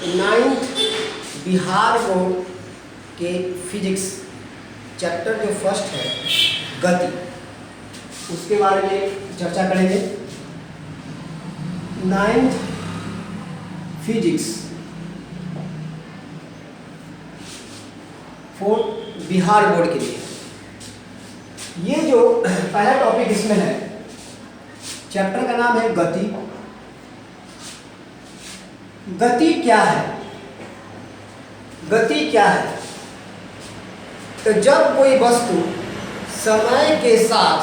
9th Bihar board के physics chapter जो first है गति, उसके बारे में चर्चा करेंगे। 9th physics for Bihar board के लिए। ये जो पहला टॉपिक इसमें है, चैप्टर का नाम है गति। गति क्या है? गति क्या है? तो जब कोई वस्तु समय के साथ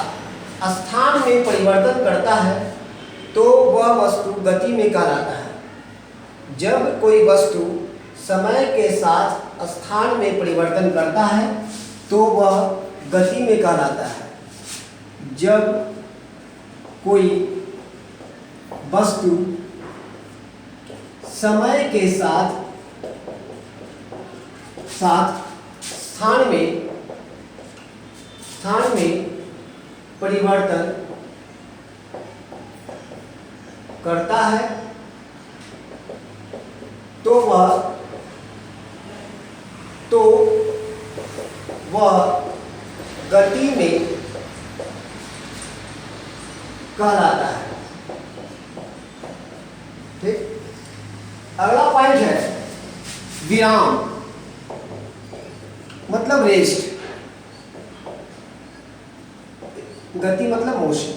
स्थान में परिवर्तन करता है तो वह वस्तु गति में कहलाता है। जब कोई वस्तु समय के साथ स्थान में परिवर्तन करता है तो वह गति में कहलाता है। जब कोई वस्तु समय के साथ स्थान में परिवर्तन करता है तो वह गति में कहलाता है। ठीक। अगला पॉइंट है विराम, मतलब रेस्ट। गति मतलब मोशन।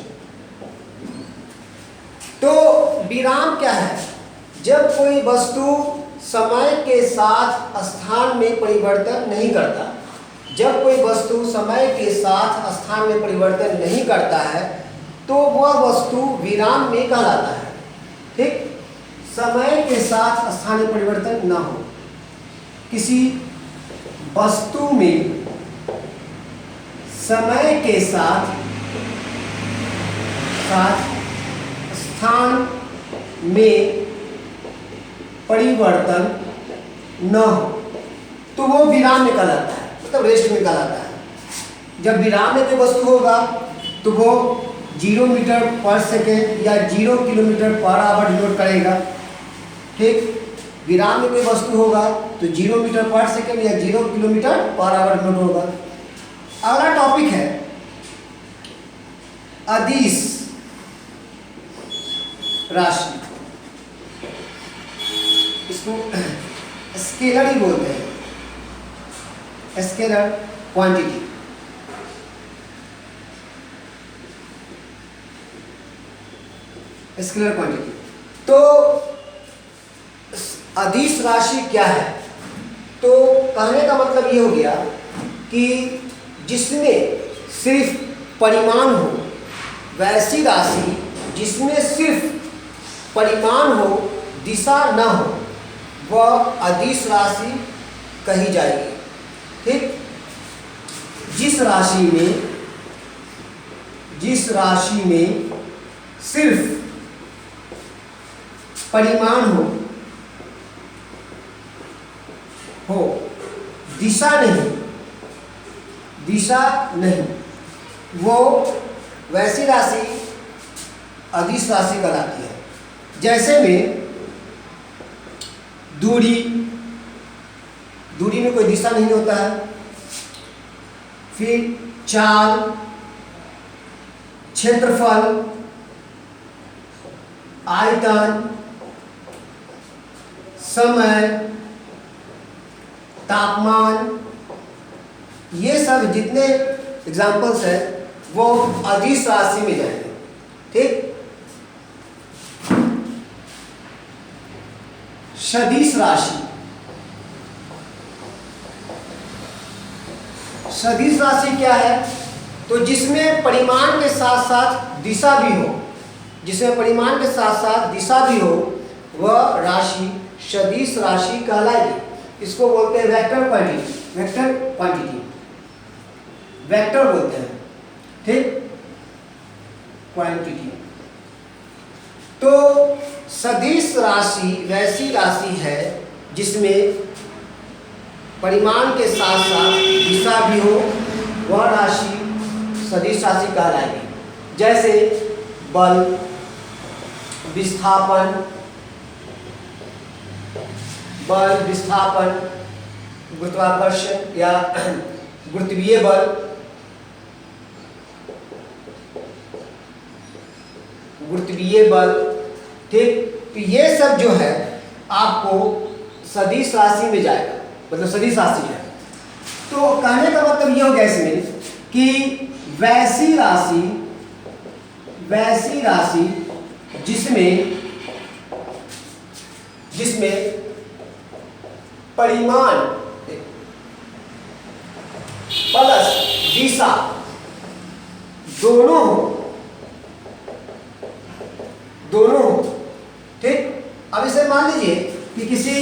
तो विराम क्या है? जब कोई वस्तु समय के साथ स्थान में परिवर्तन नहीं करता, जब कोई वस्तु समय के साथ स्थान में परिवर्तन नहीं करता है तो वह वस्तु विराम में कहलाता है। ठीक। समय के साथ स्थान में परिवर्तन ना हो, किसी वस्तु में समय के साथ स्थान में परिवर्तन न हो तो वो विराम में कहलाता है, मतलब रेस्ट में कहलाता है। जब विराम में कोई वस्तु होगा तो वो 0 मीटर पर सेकेंड या 0 किलोमीटर पर आवर डिनोट करेगा। ठीक। विराम में कोई वस्तु होगा तो 0 मीटर पर सेकेंड या 0 किलोमीटर पर आवर डिनोट होगा। अगला टॉपिक है अदिश राशि। इसको स्केलर ही बोलते हैं, स्केलर क्वांटिटी। Scalar quantity. तो अदिश राशि क्या है? तो कहने का मतलब ये हो गया कि जिसमें सिर्फ परिमाण हो, वैसी राशि जिसमें सिर्फ परिमाण हो, दिशा न हो, वह अदिश राशि कही जाएगी। ठीक। जिस राशि में सिर्फ परिमाण हो, दिशा नहीं, वो वैसी राशि अदिश राशि कहलाती है। जैसे में दूरी में कोई दिशा नहीं होता है। फिर चाल, क्षेत्रफल, आयतन, समय, तापमान, ये सब जितने एग्जाम्पल्स हैं वो अदिश राशि में जाएंगे। ठीक। सदिश राशि। सदिश राशि क्या है? तो जिसमें परिमाण के साथ साथ दिशा भी हो, वह राशि सदिश राशि कहलाएगी। इसको बोलते हैं वेक्टर क्वांटिटी। वेक्टर बोलते हैं। ठीक। क्वांटिटी। तो सदिश राशि वैसी राशि है जिसमें परिमाण के साथ साथ दिशा भी हो, वह राशि सदिश राशि कहलाएगी। जैसे बल, विस्थापन, बल, विस्थापन, गुरुत्वाकर्षण या गुरुत्वीय बल, गुरुत्वीय बल, ठीक। तो ये सब जो है आपको सदिश राशि में जाएगा, मतलब सदिश राशि है। तो कहने का मतलब ये हो गया इसमें कि वैसी राशि जिसमें परिमाण प्लस दिशा दोनों हो, ठीक। अब इसे मान लीजिए कि किसी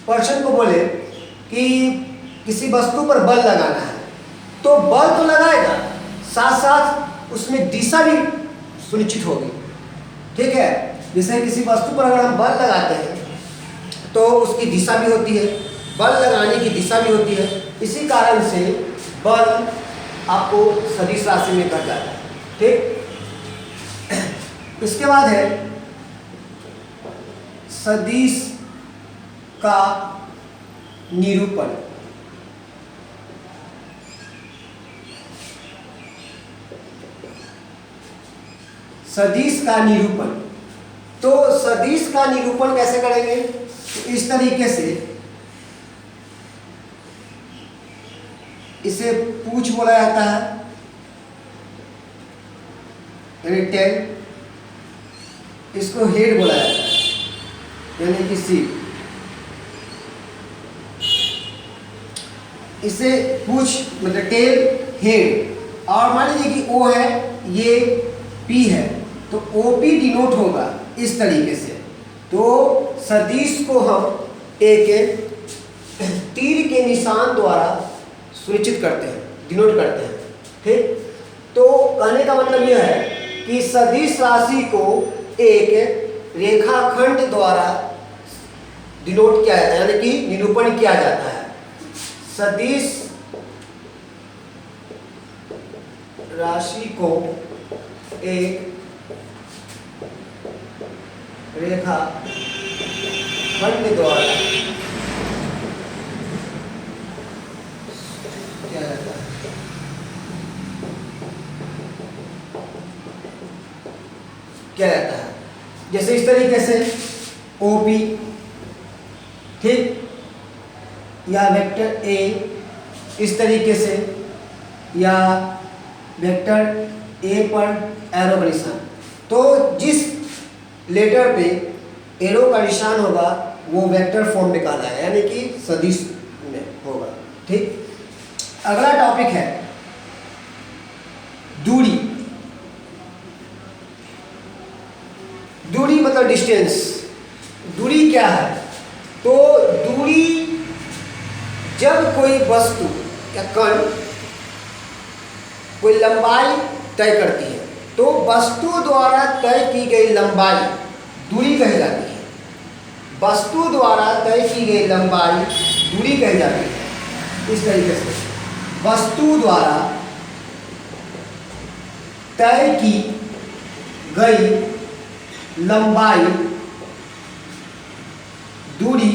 पर्सन को बोले कि किसी वस्तु पर बल लगाना है, तो बल तो लगाएगा, साथ साथ उसमें दिशा भी सुनिश्चित होगी, ठीक है। जैसे किसी वस्तु पर अगर हम बल लगाते हैं तो उसकी दिशा भी होती है, बल लगाने की दिशा भी होती है। इसी कारण से बल आपको सदिश राशि में कट जाता है, ठीक। इसके बाद है सदिश का निरूपण। सदिश का निरूपण, तो सदिश का निरूपण कैसे करेंगे? तो इस तरीके से इसे पूंछ बोला जाता है, यानी टेल। इसको हेड बोला जाता है, यानी कि सिर। इसे पूंछ मतलब टेल, हेड। और मान लीजिए कि ओ है, ये पी है, तो ओपी डिनोट होगा इस तरीके से। तो सदिश को हम एक तीर के निशान द्वारा सुनिश्चित करते हैं, डिनोट करते हैं, ठीक। तो कहने का मतलब यह है कि सदिश राशि को एक रेखाखंड द्वारा डिनोट किया जाता है, यानी कि निरूपण किया जाता है। सदिश राशि को एक रेखा खंड द्वारा क्या जाता है, क्या जाता है। जैसे इस तरीके से ओपी, ठीक, या वेक्टर ए इस तरीके से, या वेक्टर ए पर एरो का निशान। तो जिस लेटर पे एरो का निशान होगा वो वेक्टर फॉर्म में कहलाएगा, यानी कि सदिश में होगा, ठीक। अगला टॉपिक है दूरी। दूरी मतलब डिस्टेंस। दूरी क्या है? तो दूरी जब कोई वस्तु या कण कोई लंबाई तय करती है, तो वस्तु द्वारा तय की गई लंबाई दूरी कही जाती है। वस्तु द्वारा तय की गई लंबाई दूरी कही जाती है। इस तरीके से वस्तु द्वारा तय की गई लंबाई दूरी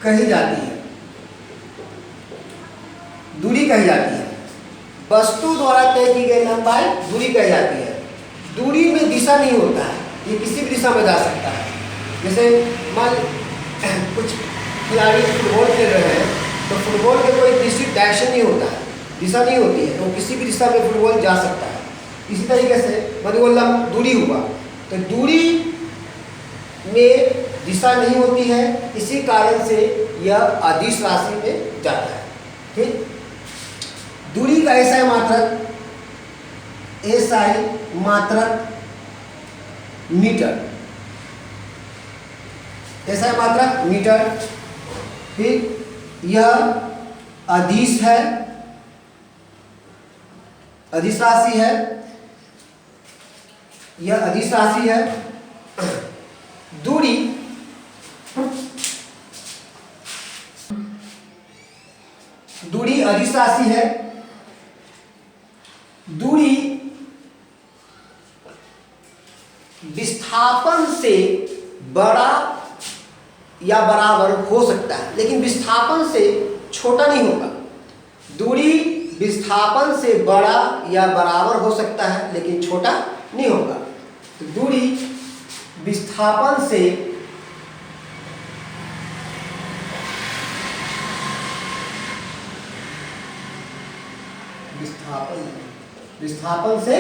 कही जाती है, दूरी कही जाती है। वस्तु द्वारा तय की गई लंबाई दूरी कही जाती है। दूरी में दिशा नहीं होता है, ये किसी भी दिशा में जा सकता है। जैसे मान कुछ खिलाड़ी फुटबॉल खेल रहे हैं, तो फुटबॉल में कोई निश्चित डायरेक्शन नहीं होता है, दिशा नहीं होती है, तो किसी भी दिशा में फुटबॉल जा सकता है। इसी तरीके से मतलब दूरी हुआ, तो दूरी में दिशा नहीं होती है, इसी कारण से यह अदिश राशि में जाता है, ठीक। दूरी का एसआई मात्रक, एसआई मात्रक मीटर, एसआई मात्रक मीटर, ठीक। यह अदिश है, अदिश राशि है, यह अदिश राशि है। दूरी दूरी अदिश राशि है। दूरी विस्थापन से बड़ा या बराबर हो सकता है, लेकिन विस्थापन से छोटा नहीं होगा। दूरी विस्थापन से बड़ा या बराबर हो सकता है, लेकिन छोटा नहीं होगा। तो दूरी विस्थापन से विस्थापन से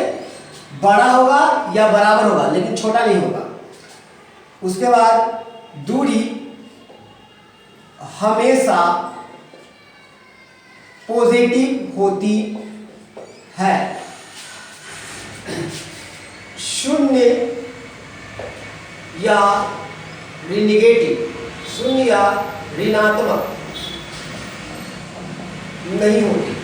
बड़ा होगा या बराबर होगा, लेकिन छोटा नहीं होगा। उसके बाद दूरी हमेशा पॉजिटिव होती है, शून्य या नेगेटिव, शून्य या ऋणात्मक नहीं होती।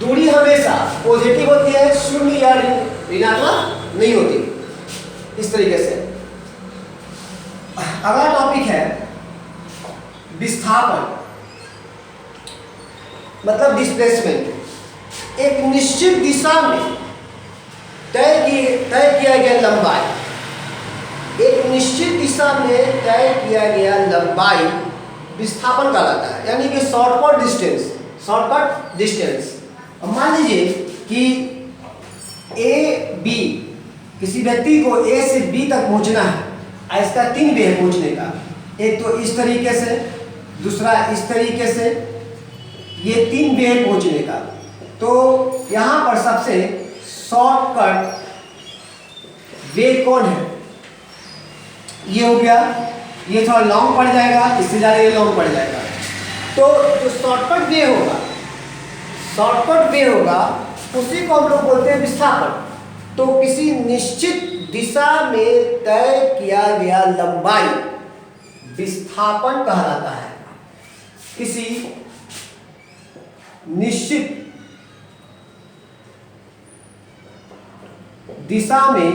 दूरी हमेशा पॉजिटिव होती है, शून्य या ऋणात्मक नहीं होती। इस तरीके से अगला टॉपिक है विस्थापन, मतलब डिस्प्लेसमेंट। एक निश्चित दिशा में तय किया गया लंबाई, एक निश्चित दिशा में तय किया गया लंबाई विस्थापन कहलाता है, यानी कि शॉर्टकट डिस्टेंस। अब मान लीजिए कि ए बी, किसी व्यक्ति को ए से बी तक पहुंचना है, इसका 3 वे है पहुंचने का। एक तो इस तरीके से, दूसरा इस तरीके से, ये 3 वे है पहुंचने का। तो यहाँ पर सबसे शॉर्टकट वे कौन है? ये हो गया, ये थोड़ा लॉन्ग पड़ जाएगा, इससे ज़्यादा ये लॉन्ग पड़ जाएगा। तो जो शॉर्टकट वे होगा उसी को हम लोग बोलते हैं विस्थापन। तो किसी निश्चित दिशा में तय किया गया लंबाई विस्थापन कहलाता है। किसी निश्चित दिशा में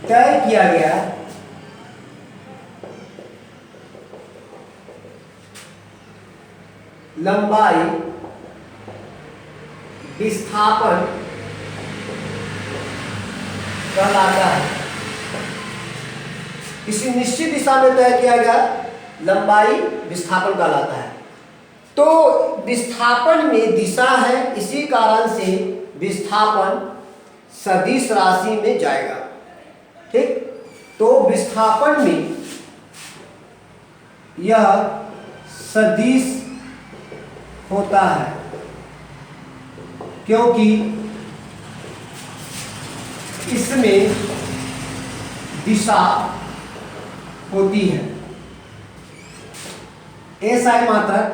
तय किया गया लंबाई विस्थापन कहलाता है। किसी निश्चित दिशा में तय किया गया लंबाई विस्थापन कहलाता है। तो विस्थापन में दिशा है, इसी कारण से विस्थापन सदिश राशि में जाएगा। ठीक, तो विस्थापन में यह सदिश होता है, क्योंकि इसमें दिशा होती है। SI मात्रक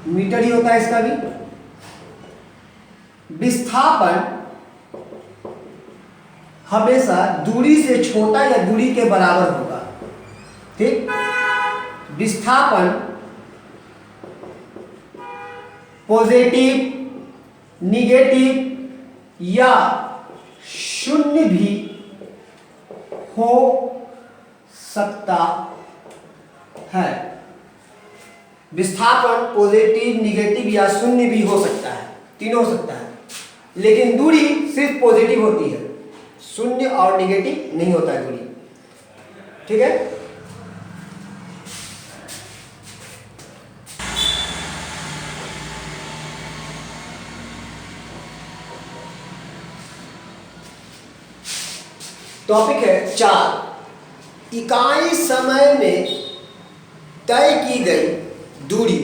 मीटर ही होता है इसका भी। विस्थापन हमेशा दूरी से छोटा या दूरी के बराबर होगा। ठीक, विस्थापन पॉजिटिव, निगेटिव या शून्य भी हो सकता है। विस्थापन पॉजिटिव, निगेटिव या शून्य भी हो सकता है, तीनों हो सकता है। लेकिन दूरी सिर्फ पॉजिटिव होती है, शून्य और निगेटिव नहीं होता है दूरी। ठीक है, टॉपिक है चाल। इकाई समय में तय की गई दूरी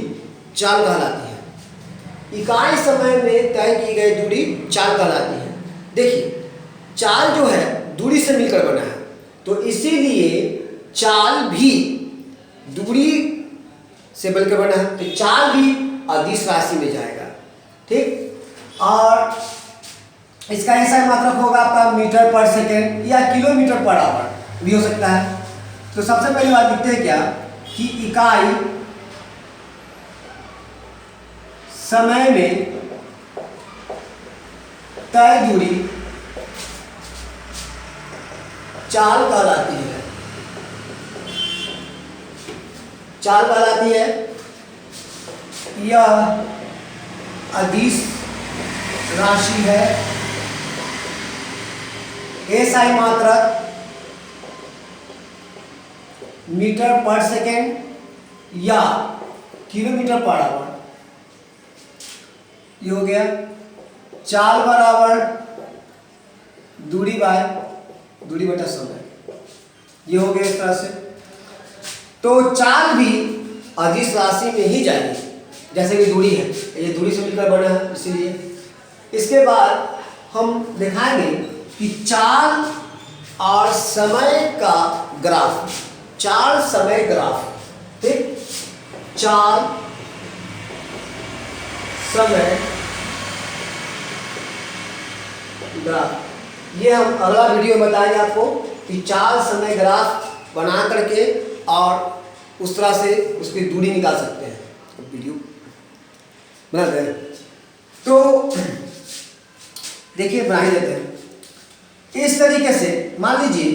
चाल कहलाती है। इकाई समय में तय की गई दूरी चाल कहलाती है। देखिए, चाल जो है दूरी से मिलकर बना है, तो इसीलिए चाल भी दूरी से मिलकर बना है, तो चाल भी अदिश राशि में जाएगा। ठीक, और इसका ऐसा मात्रक होगा आपका मीटर पर सेकेंड या किलोमीटर पर आवर भी हो सकता है। तो सबसे पहली बात लिखते हैं क्या कि इकाई समय में तय दूरी चाल कहलाती है। चाल कहलाती है, यह अदिश राशि है एसआई मात्रक मीटर पर सेकेंड या किलोमीटर पर आवर, ये हो गया। चाल बराबर दूरी बाय दूरी बटा समय, ये हो गया इस तरह से। तो चाल भी अदिश राशि में ही जाएगी, जैसे कि दूरी है, ये दूरी से मिलकर बना है इसीलिए। इसके बाद हम दिखाएंगे कि चाल और समय का ग्राफ, चाल समय ग्राफ, ठीक, चाल समय ग्राफ, ये हम अगला वीडियो में बताएंगे आपको कि चाल समय ग्राफ बना करके और उस तरह से उसकी दूरी निकाल सकते हैं। वीडियो बना दें तो देखिए, बना ही देते हैं इस तरीके से। मान लीजिए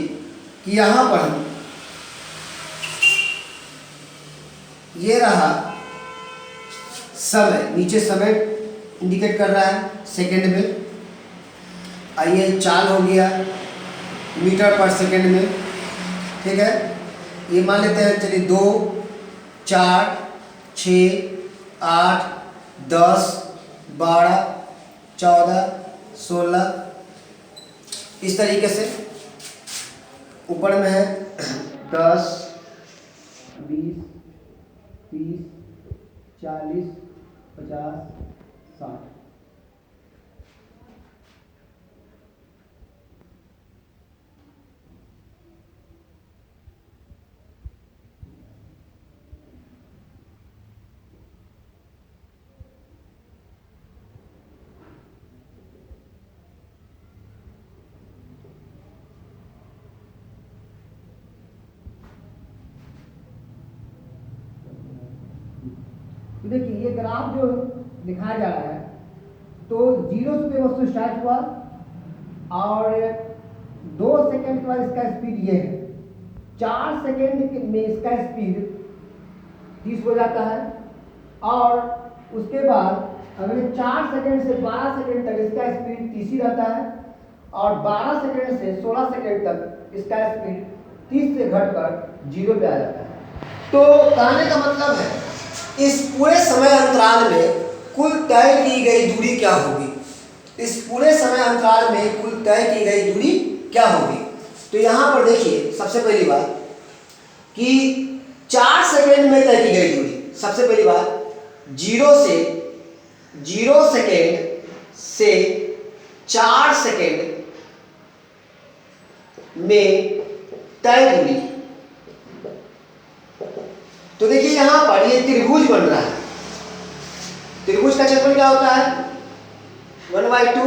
कि यहाँ पर हम ये रहा समय, नीचे समय इंडिकेट कर रहा है सेकंड में, आइए चाल हो गया मीटर पर सेकंड में, ठीक है। ये मान लेते हैं, चलिए 2, 4, 6, 8, 10, 12, 14, 16, इस तरीके से। ऊपर में है 10, 20, 30, 40, 50, 60। तो देखिए, ये ग्राफ जो दिखाया जा रहा है, तो 0 से वस्तु स्टार्ट हुआ और 2 सेकंड के बाद इसका स्पीड ये है, 4 सेकंड में इसका स्पीड 30 हो जाता है, और उसके बाद अगले 4 सेकंड से 12 सेकंड तक इसका स्पीड 30 ही रहता है, और 12 सेकंड से 16 सेकंड तक इसका स्पीड 30 से घटकर 0 पे आ जाता है। तो कहने का मतलब है, इस पूरे समय अंतराल में कुल तय की गई दूरी क्या होगी, इस पूरे समय अंतराल में कुल तय की गई दूरी क्या होगी। तो यहाँ पर देखिए, सबसे पहली बात कि 4 सेकंड में तय की गई दूरी, सबसे पहली बात 0 सेकंड से 4 सेकंड में तय दूरी। तो देखिए, यहां पर ये त्रिभुज बन रहा है, त्रिभुज का क्षेत्रफल क्या होता है 1/2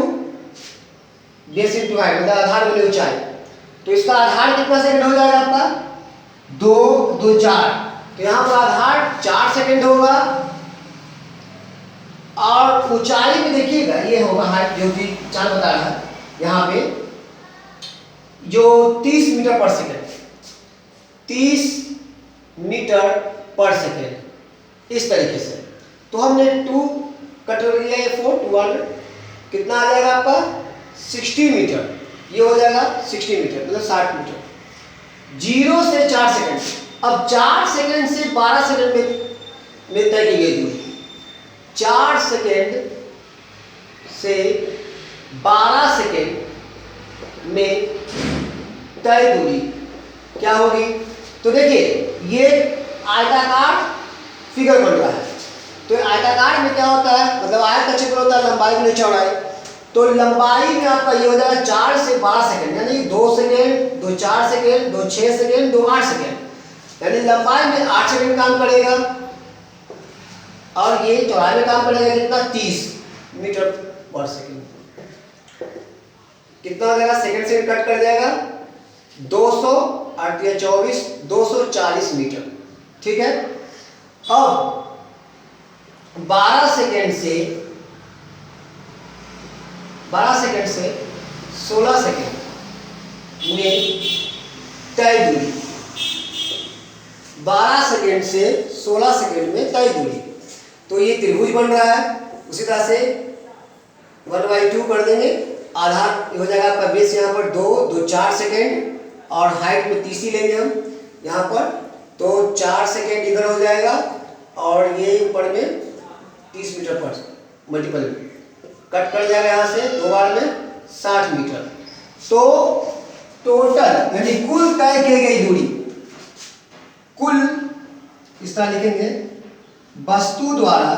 बेस इंटू हाइट, मतलब आधार गुने ऊंचाई। तो इसका आधार कितना सेकंड हो जाएगा आपका 2, 2, 4। तो यहाँ पर आधार 4 सेकंड होगा, और ऊंचाई में देखिएगा ये होगा हाइट, जो कि 4 बता रहा है यहाँ पे, जो 30 मीटर पर सेकंड, 30 मीटर पर सेकेंड, इस तरीके से। तो हमने 2 कट कर दिया, ये 4, 200, कितना आ जाएगा आपका 60 मीटर, ये हो जाएगा 60 मीटर, मतलब 60 मीटर। 0 से 4 सेकंड, अब 4 सेकंड से 12 सेकंड में तय की गई दूरी, 4 सेकंड से 12 सेकंड में तय दूरी क्या होगी। तो देखिए, ये आयताकार फिगर बन रहा है। तो आयताकार में क्या होता है, मतलब आयत का क्षेत्र होता है लंबाई गुने चौड़ाई। तो लंबाई में आपका ये हो जाएगा 4 से 12 सेकंड, यानी 2 सेकंड, 2 4 सेकंड, 2 6 सेकंड, 2 8 सेकंड, यानी लंबाई में 8 सेकंड काम करेगा, और ये चौड़ाई में काम करेगा कितना 30 मीटर पर सेकंड। कितना हो जाएगा, सेकंड से कट कर जाएगा 200, 8 या 24, 240 मीटर, ठीक है। अब 12 सेकंड से 16 सेकंड में तय दूरी, 12 सेकंड से 16 सेकंड में तय दूरी। तो ये त्रिभुज बन रहा है। उसी तरह से 1/2 कर देंगे, आधा हो जाएगा आपका बेस यहाँ पर 2 4 सेकेंड, और हाइट में 30 ही लेंगे हम यहाँ पर, तो 4 सेकेंड इधर हो जाएगा, और ये ऊपर में 30 मीटर पर मल्टीपल कट कर जाएगा यहाँ से 2 बार में 60 मीटर। तो टोटल यानी कुल तय की गई दूरी, कुल इस तरह लिखेंगे, वस्तु द्वारा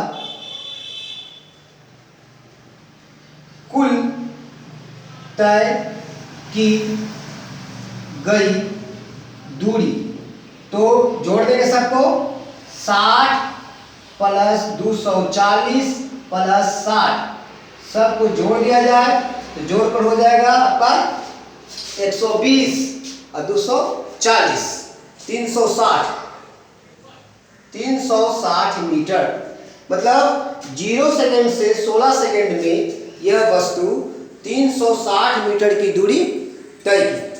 कुल तय की गई दूरी, तो जोड़ देंगे सबको, 60 प्लस 240 प्लस 60, सबको जोड़ दिया जाए तो जोड़ कर हो जाएगा आपका 120 और 240 360 मीटर। मतलब 0 सेकेंड से 16 सेकेंड में यह वस्तु 360 मीटर की दूरी तय की।